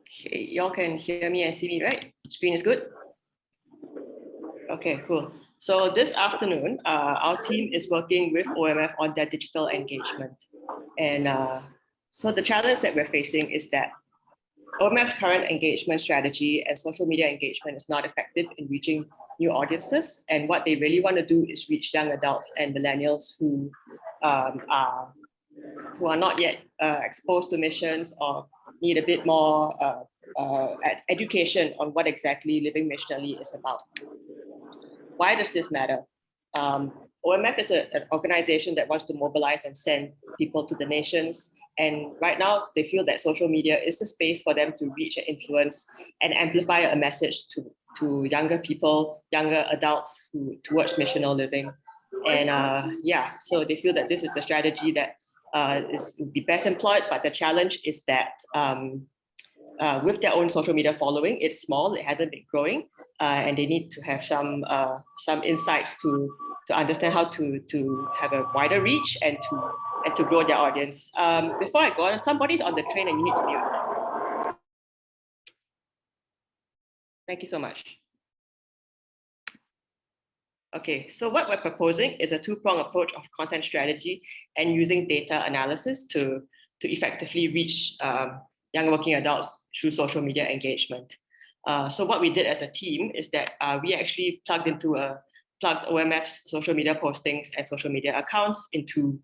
Okay, y'all can hear me and see me, right? Screen is good? Okay, cool. So this afternoon, our team is working with OMF on their digital engagement. And so the challenge that we're facing is that OMF's current engagement strategy and social media engagement is not effective in reaching new audiences. And what they really want to do is reach young adults and millennials who are not yet exposed to missions or need a bit more education on what exactly living missionally is about. Why does this matter? OMF is an organization that wants to mobilize and send people to the nations. And right now, they feel that social media is the space for them to reach and influence and amplify a message to younger people, younger adults towards missional living. And yeah, so they feel that this is the strategy that would be best employed, but the challenge is that with their own social media following, it's small, it hasn't been growing, and they need to have some insights to understand how to have a wider reach and to grow their audience. Before I go on, somebody's on the train and you need to mute. Thank you so much. Okay, so what we're proposing is a two-pronged approach of content strategy and using data analysis to effectively reach young working adults through social media engagement. So what we did as a team is that we actually plugged OMF's social media postings and social media accounts into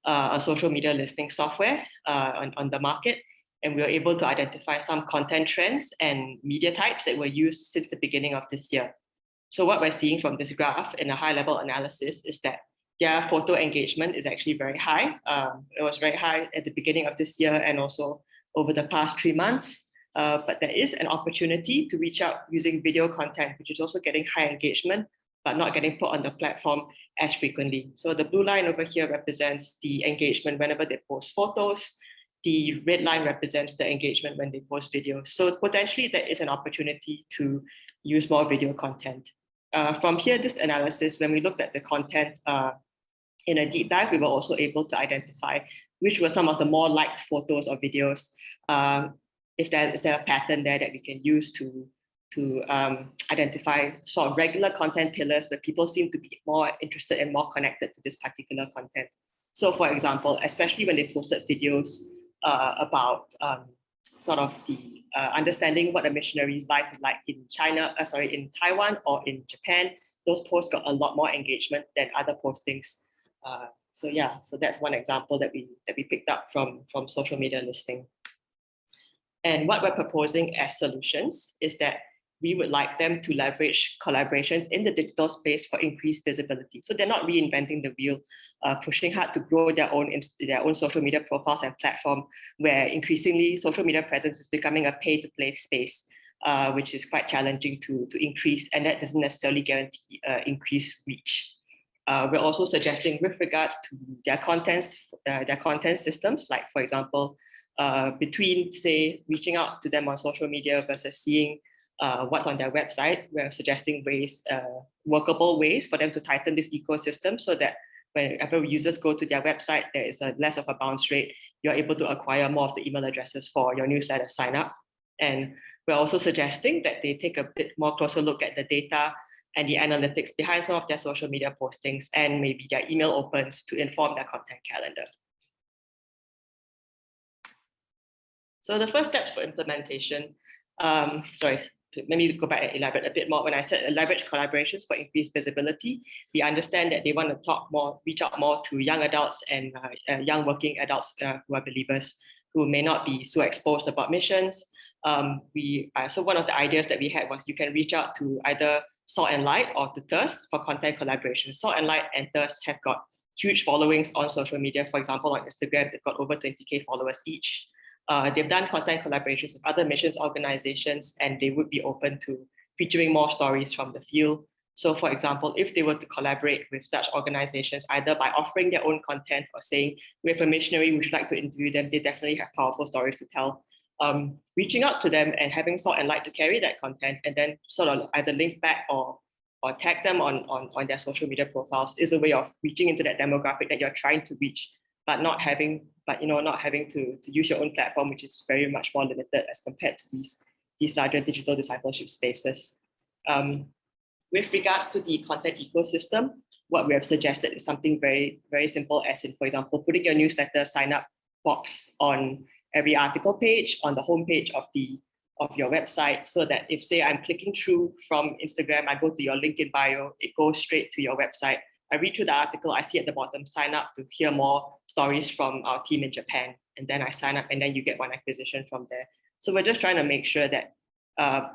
a social media listing software on the market. And we were able to identify some content trends and media types that were used since the beginning of this year. So what we're seeing from this graph in a high-level analysis is that their photo engagement is actually very high. It was very high at the beginning of this year and also over the past 3 months. But there is an opportunity to reach out using video content, which is also getting high engagement, but not getting put on the platform as frequently. So the blue line over here represents the engagement whenever they post photos. The red line represents the engagement when they post videos. So potentially there is an opportunity to use more video content. From here, this analysis, when we looked at the content in a deep dive, we were also able to identify which were some of the more liked photos or videos. Is there a pattern there that we can use to identify sort of regular content pillars where people seem to be more interested and more connected to this particular content. So for example, especially when they posted videos about sort of the understanding what a missionary's life is like in in Taiwan or in Japan, those posts got a lot more engagement than other postings. So yeah, so that's one example that we picked up from social media listing. And what we're proposing as solutions is that we would like them to leverage collaborations in the digital space for increased visibility. So they're not reinventing the wheel, pushing hard to grow their own social media profiles and platform, where increasingly social media presence is becoming a pay-to-play space, which is quite challenging to increase, and that doesn't necessarily guarantee increased reach. We're also suggesting with regards to their content systems, like for example, between say reaching out to them on social media versus seeing what's on their website, we're suggesting workable ways for them to tighten this ecosystem so that whenever users go to their website, there is less of a bounce rate. You're able to acquire more of the email addresses for your newsletter sign up. And we're also suggesting that they take a bit more closer look at the data and the analytics behind some of their social media postings and maybe their email opens to inform their content calendar. So the first step for implementation, let me go back and elaborate a bit more. When I said leverage collaborations for increased visibility, we understand that they want to reach out more to young adults and young working adults who are believers who may not be so exposed about missions. So one of the ideas that we had was you can reach out to either Salt and Light or to Thirst for content collaboration. Salt and Light and Thirst have got huge followings on social media. For example, on Instagram, they've got over 20K followers each. They've done content collaborations with other missions organizations, and they would be open to featuring more stories from the field. So for example, if they were to collaborate with such organizations, either by offering their own content or saying, we have a missionary, we should like to interview them, they definitely have powerful stories to tell. Reaching out to them and having Salt and Light to carry that content and then sort of either link back or tag them on their social media profiles is a way of reaching into that demographic that you're trying to reach, but not having but not having to use your own platform, which is very much more limited as compared to these larger digital discipleship spaces. With regards to the content ecosystem, what we have suggested is something very, very simple, as in, for example, putting your newsletter sign up box on every article page, on the homepage of your website, so that if, say, I'm clicking through from Instagram, I go to your link in bio, it goes straight to your website. I read through the article, I see at the bottom, sign up to hear more stories from our team in Japan. And then I sign up, and then you get one acquisition from there. So we're just trying to make sure that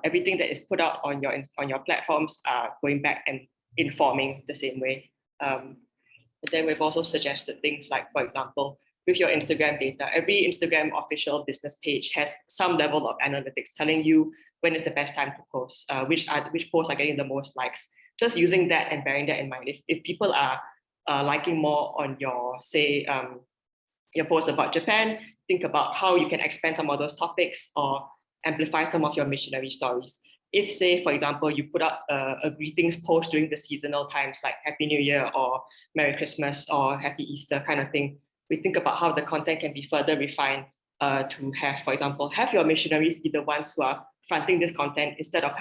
everything that is put out on your platforms are going back and informing the same way. But then we've also suggested things like, for example, with your Instagram data, every Instagram official business page has some level of analytics telling you when is the best time to post, which posts are getting the most likes. Just using that and bearing that in mind. If people are liking more on your, say, your post about Japan, think about how you can expand some of those topics or amplify some of your missionary stories. If, say, for example, you put out a greetings post during the seasonal times like Happy New Year or Merry Christmas or Happy Easter kind of thing, we think about how the content can be further refined to have, for example, have your missionaries be the ones who are fronting this content instead of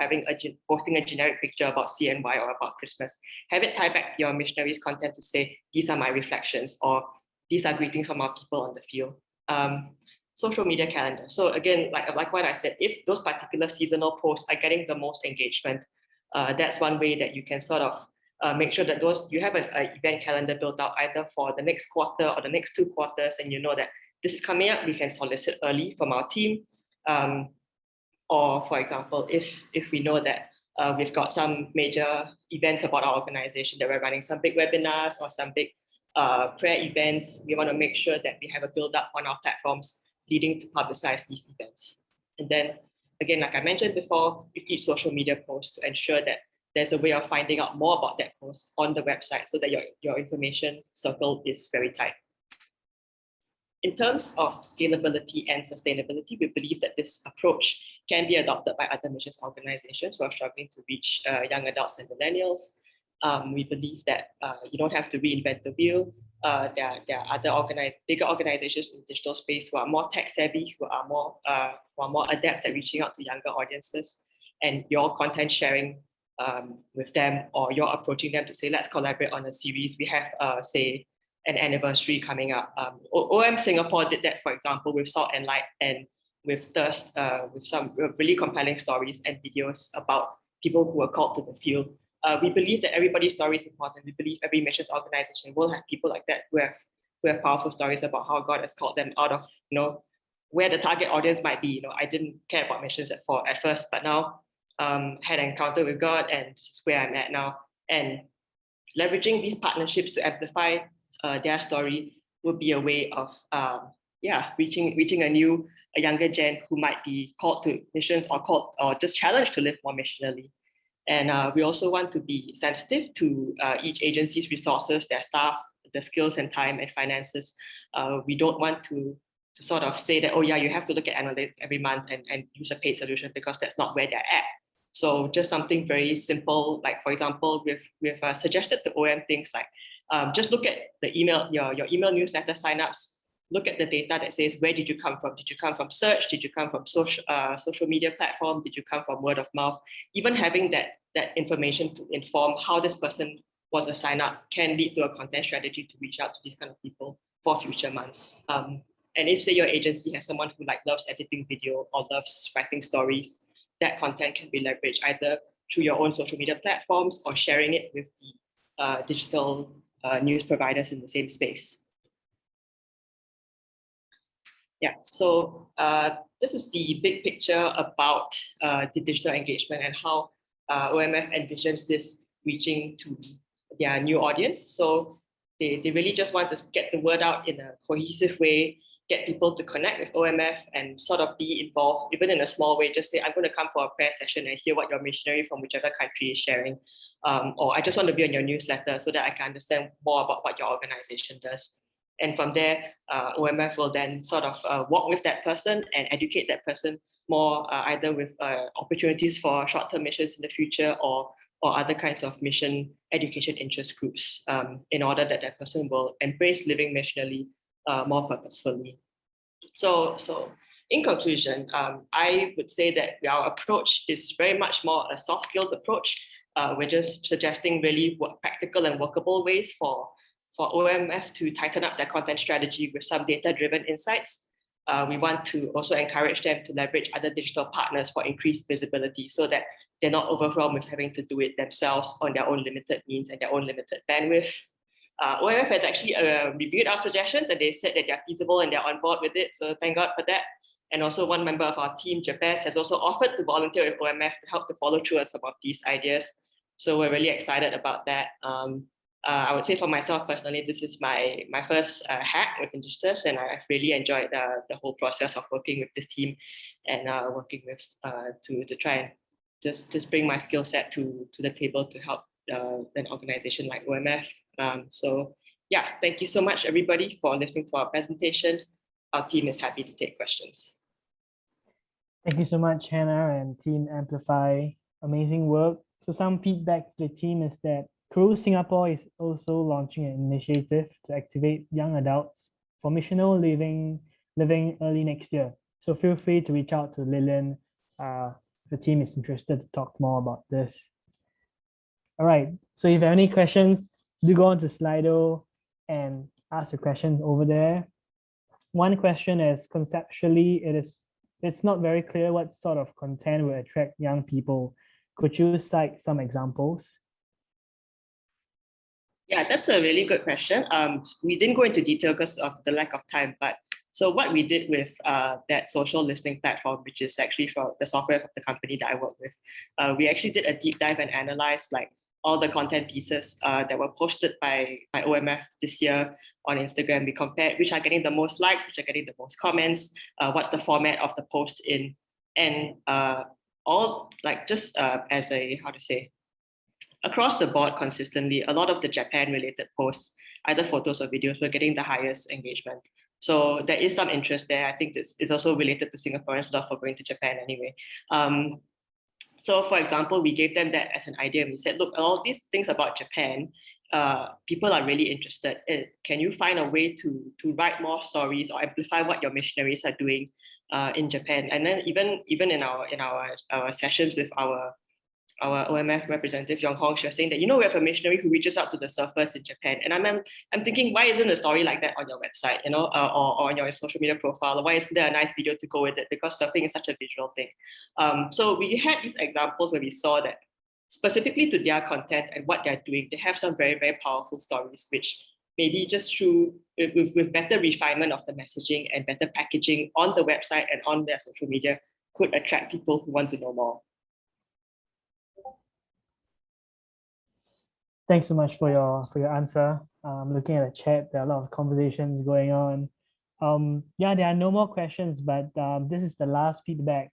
posting a generic picture about CNY or about Christmas. Have it tie back to your missionaries' content to say, these are my reflections, or these are greetings from our people on the field. Social media calendar. So again, like what I said, if those particular seasonal posts are getting the most engagement, that's one way that you can sort of make sure that you have an event calendar built out either for the next quarter or the next 2 quarters, and you know that this is coming up, we can solicit early from our team. Or for example, if we know that we've got some major events about our organization that we're running, some big webinars or some big prayer events, we want to make sure that we have a build up on our platforms leading to publicize these events. And then again, like I mentioned before, with each social media post, to ensure that there's a way of finding out more about that post on the website so that your information circle is very tight. In terms of scalability and sustainability, we believe that this approach can be adopted by other missions organizations who are struggling to reach young adults and millennials. We believe that you don't have to reinvent the wheel. There are other bigger organizations in the digital space who are more tech savvy, who are more adept at reaching out to younger audiences, and your content sharing with them, or you're approaching them to say, let's collaborate on a series. We have, say, an anniversary coming up. OMF Singapore did that, for example, with Salt and Light and with Thirst, with some really compelling stories and videos about people who are called to the field. We believe that everybody's story is important. We believe every missions organization will have people like that who have powerful stories about how God has called them out of, where the target audience might be. I didn't care about missions at first, but now had an encounter with God, and this is where I'm at now. And leveraging these partnerships to amplify their story would be a way of reaching a younger gen who might be called to missions or just challenged to live more missionally. And we also want to be sensitive to each agency's resources, their staff, the skills and time and finances. We don't want to sort of say that, oh yeah, you have to look at analytics every month and use a paid solution, because that's not where they're at. So just something very simple, like for example, we've suggested to OM things like, just look at the email, your email newsletter signups. Look at the data that says, where did you come from? Did you come from search? Did you come from social media platform? Did you come from word of mouth? Even having that information to inform how this person was a sign up can lead to a content strategy to reach out to these kind of people for future months. And if, say, your agency has someone who loves editing video or loves writing stories, that content can be leveraged either through your own social media platforms or sharing it with the digital news providers in the same space. Yeah, so this is the big picture about the digital engagement and how OMF envisions this reaching to their new audience. So they really just want to get the word out in a cohesive way, get people to connect with OMF and sort of be involved, even in a small way. Just say, I'm going to come for a prayer session and hear what your missionary from whichever country is sharing. Or I just want to be on your newsletter so that I can understand more about what your organization does. And from there, OMF will then sort of walk with that person and educate that person more, either with opportunities for short-term missions in the future or other kinds of mission education interest groups, in order that that person will embrace living missionally more purposefully. So in conclusion, I would say that our approach is very much more a soft skills approach. We're just suggesting really practical and workable ways for OMF to tighten up their content strategy with some data-driven insights. We want to also encourage them to leverage other digital partners for increased visibility so that they're not overwhelmed with having to do it themselves on their own limited means and their own limited bandwidth. OMF has actually reviewed our suggestions and they said that they're feasible and they're on board with it. So thank God for that. And also one member of our team, Japes, has also offered to volunteer with OMF to help to follow through on some of these ideas. So we're really excited about that. I would say for myself personally, this is my first hack with Initiatives, and I've really enjoyed the whole process of working with this team and working with to try and just bring my skill set to the table to help an organization like OMF. So yeah, thank you so much everybody for listening to our presentation. Our team is happy to take questions. Thank you so much, Hannah and Team Amplify. Amazing work. So some feedback to the team is that Crew Singapore is also launching an initiative to activate young adults for missional living early next year. So feel free to reach out to Lillian if the team is interested to talk more about this. All right, so if you have any questions, do go on to Slido and ask the questions over there. One question is, conceptually, it's not very clear what sort of content will attract young people. Could you cite some examples? Yeah, that's a really good question. We didn't go into detail because of the lack of time, but so what we did with that social listening platform, which is actually for the software of the company that I work with, we actually did a deep dive and analyzed like all the content pieces that were posted by OMF this year on Instagram. We compared which are getting the most likes, which are getting the most comments, what's the format of the post in, and all like just as a, how to say, across the board consistently, a lot of the Japan related posts, either photos or videos, were getting the highest engagement. So there is some interest there. I think this is also related to Singaporeans' love for going to Japan anyway. So for example, we gave them that as an idea. And we said, look, all these things about Japan, people are really interested in. Can you find a way to write more stories or amplify what your missionaries are doing in Japan? And then even in our sessions with our OMF representative, Yong Hong, she was saying that, you know, we have a missionary who reaches out to the surfers in Japan. And I'm thinking, why isn't a story like that on your website, you know, or on your social media profile? Or why isn't there a nice video to go with it? Because surfing is such a visual thing. So we had these examples where we saw that specifically to their content and what they're doing, they have some very, very powerful stories, which maybe just through, with better refinement of the messaging and better packaging on the website and on their social media could attract people who want to know more. Thanks so much for your answer. Looking at the chat, there are a lot of conversations going on. Yeah, there are no more questions, but this is the last feedback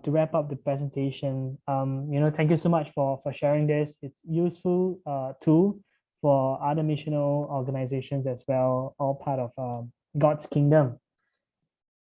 to wrap up the presentation. You know, thank you so much for sharing this. It's useful tool for other missional organizations as well, all part of God's kingdom.